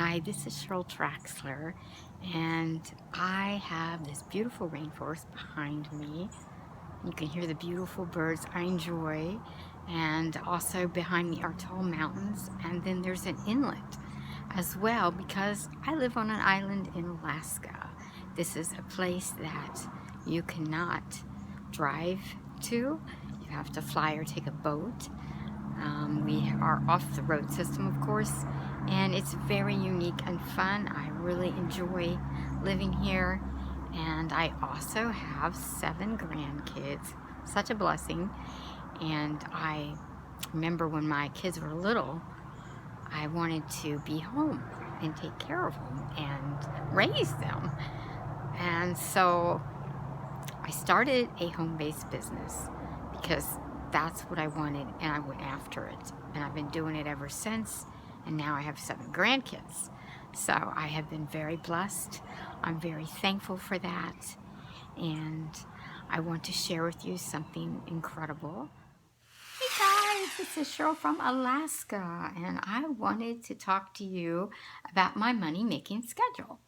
Hi, this is Cheryl Traxler, and I have this beautiful rainforest behind me. You can hear the beautiful birds I enjoy, and also behind me are tall mountains, and then there's an inlet as well because I live on an island in Alaska. This is a place that you cannot drive to. You have to fly or take a boat. We are off the road system, of course, and it's very unique and fun. I really enjoy living here, and I also have 7 grandkids. Such a blessing. And I remember when my kids were little, I wanted to be home and take care of them and raise them. And so I started a home-based business because that's what I wanted, and I went after it. And I've been doing it ever since, and now I have 7 grandkids. So I have been very blessed. I'm very thankful for that, and I want to share with you something incredible. Hey guys, this is Cheryl from Alaska, and I wanted to talk to you about my money-making schedule.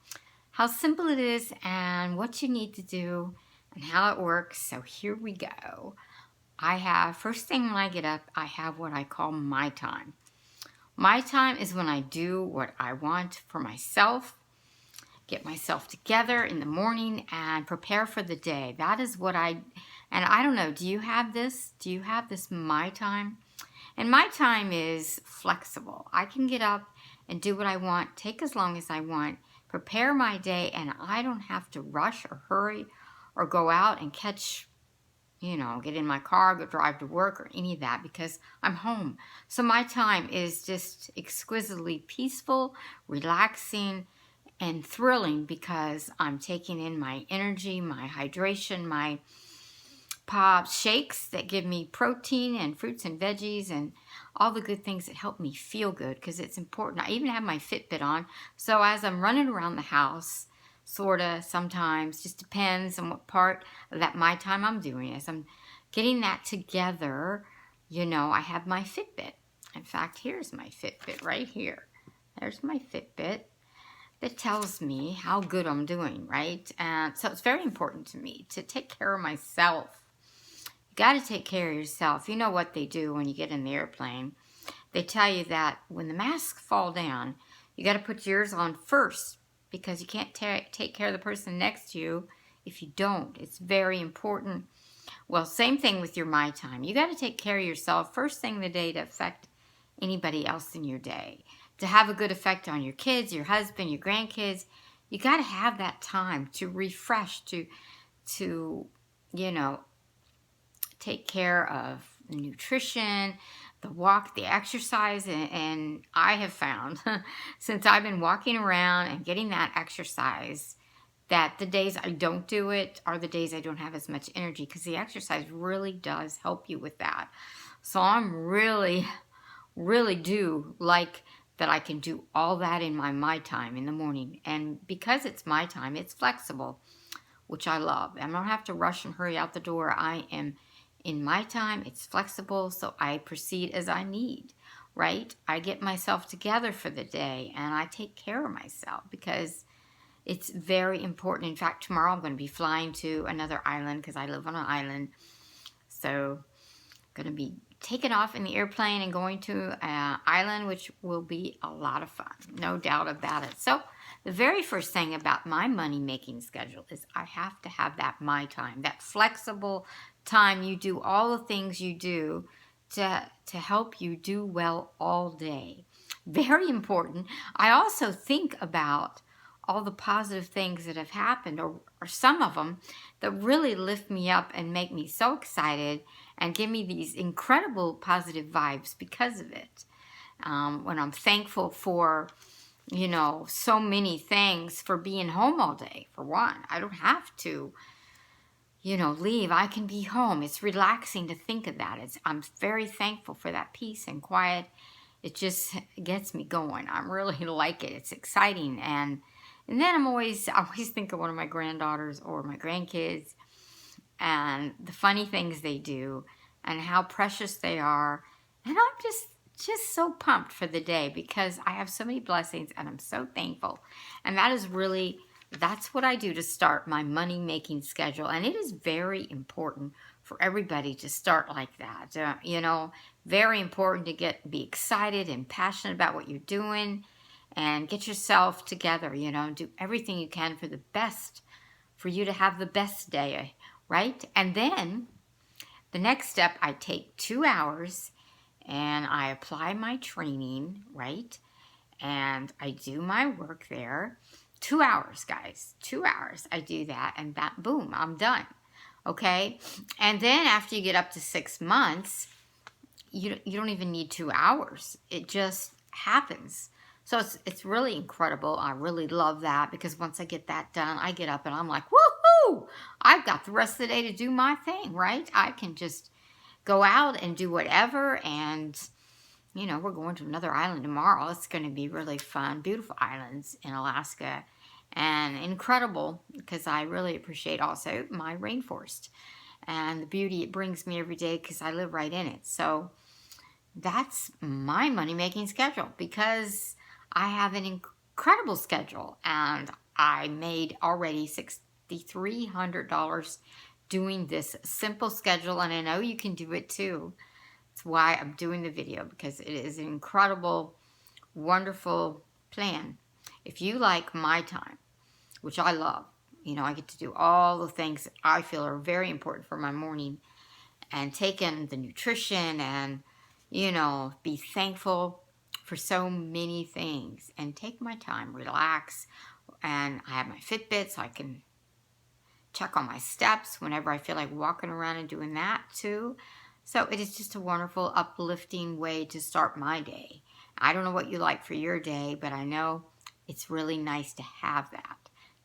How simple it is and what you need to do and how it works. So here we go. First thing when I get up, I have what I call my time. My time is when I do what I want for myself, get myself together in the morning and prepare for the day. That is what and I don't know, do you have this? Do you have this my time? And my time is flexible. I can get up and do what I want, take as long as I want, prepare my day, and I don't have to rush or hurry or go out and catch, get in my car, go drive to work or any of that because I'm home. So my time is just exquisitely peaceful, relaxing, and thrilling because I'm taking in my energy, my hydration, my pops, shakes that give me protein and fruits and veggies and all the good things that help me feel good because it's important. I even have my Fitbit on. So as I'm running around the house, sometimes, just depends on what part of that my time I'm doing. As I'm getting that together, I have my Fitbit. In fact, here's my Fitbit right here. There's my Fitbit that tells me how good I'm doing, right? And so it's very important to me to take care of myself. You got to take care of yourself. You know what they do when you get in the airplane. They tell you that when the masks fall down, you got to put yours on first because you can't take care of the person next to you if you don't. It's very important. Well, same thing with your my time. You got to take care of yourself first thing of the day to affect anybody else in your day. To have a good effect on your kids, your husband, your grandkids, you got to have that time to refresh, to take care of the nutrition, the walk, the exercise. And I have found since I've been walking around and getting that exercise that the days I don't do it are the days I don't have as much energy because the exercise really does help you with that. So I'm really do like that I can do all that in my time in the morning. And because it's my time, it's flexible, which I love. I don't have to rush and hurry out the door. I am in my time. It's flexible, so I proceed as I need, right? I get myself together for the day, and I take care of myself because it's very important. In fact, tomorrow I'm going to be flying to another island because I live on an island. So I'm going to be taking off in the airplane and going to an island, which will be a lot of fun, no doubt about it. So the very first thing about my money-making schedule is I have to have that my time, that flexible time you do all the things you do to help you do well all day. Very important. I also think about all the positive things that have happened, or some of them that really lift me up and make me so excited and give me these incredible positive vibes because of it. When I'm thankful for, so many things, for being home all day, for one. I don't have to, leave. I can be home. It's relaxing to think of that. I'm very thankful for that peace and quiet. It just gets me going. I really like it. It's exciting. And then I always think of one of my granddaughters or my grandkids and the funny things they do and how precious they are. And I'm just just so pumped for the day because I have so many blessings and I'm so thankful. And that is really, that's what I do to start my money making schedule. And it is very important for everybody to start like that. You know, very important to be excited and passionate about what you're doing and get yourself together, you know, do everything you can for the best, for you to have the best day, right? And then the next step, I take 2 hours and I apply my training, right? And I do my work there. 2 hours, guys. 2 hours. I do that and that, boom, I'm done. Okay? And then after you get up to 6 months, you don't even need 2 hours. It just happens. So it's really incredible. I really love that because once I get that done, I get up and I'm like, woohoo! I've got the rest of the day to do my thing, right? I can just go out and do whatever. And, you know, we're going to another island tomorrow. It's going to be really fun. Beautiful islands in Alaska. And incredible because I really appreciate also my rainforest and the beauty it brings me every day because I live right in it. So that's my money-making schedule because I have an incredible schedule and I made already $6,300 doing this simple schedule, and I know you can do it too. That's why I'm doing the video, because it is an incredible, wonderful plan. If you like my time, which I love, you know, I get to do all the things that I feel are very important for my morning and take in the nutrition and, you know, be thankful for so many things and take my time, relax. And I have my Fitbit so I can check on my steps whenever I feel like walking around and doing that too. So it is just a wonderful, uplifting way to start my day. I don't know what you like for your day, but I know it's really nice to have that,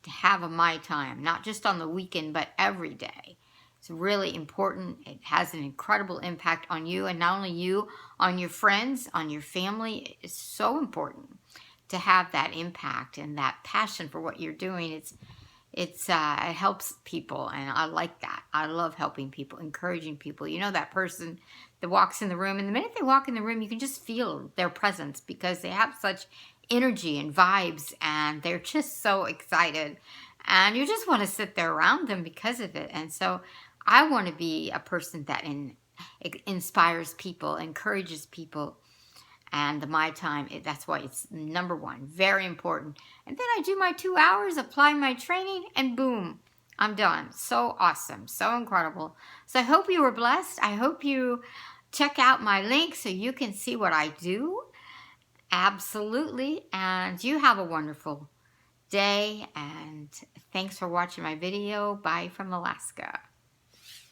to have a my time, not just on the weekend, but every day. It's really important. It has an incredible impact on you, and not only you, on your friends, on your family. It's so important to have that impact and that passion for what you're doing. It helps people, and I like that. I love helping people, encouraging people. You know, that person that walks in the room, and the minute they walk in the room, you can just feel their presence because they have such energy and vibes, and they're just so excited, and you just want to sit there around them because of it. And so I want to be a person that inspires people, encourages people. And the my time, that's why it's number one, very important. And then I do my 2 hours, apply my training, and boom, I'm done. So awesome, so incredible. So I hope you were blessed. I hope you check out my link so you can see what I do. Absolutely. And you have a wonderful day. And thanks for watching my video. Bye from Alaska.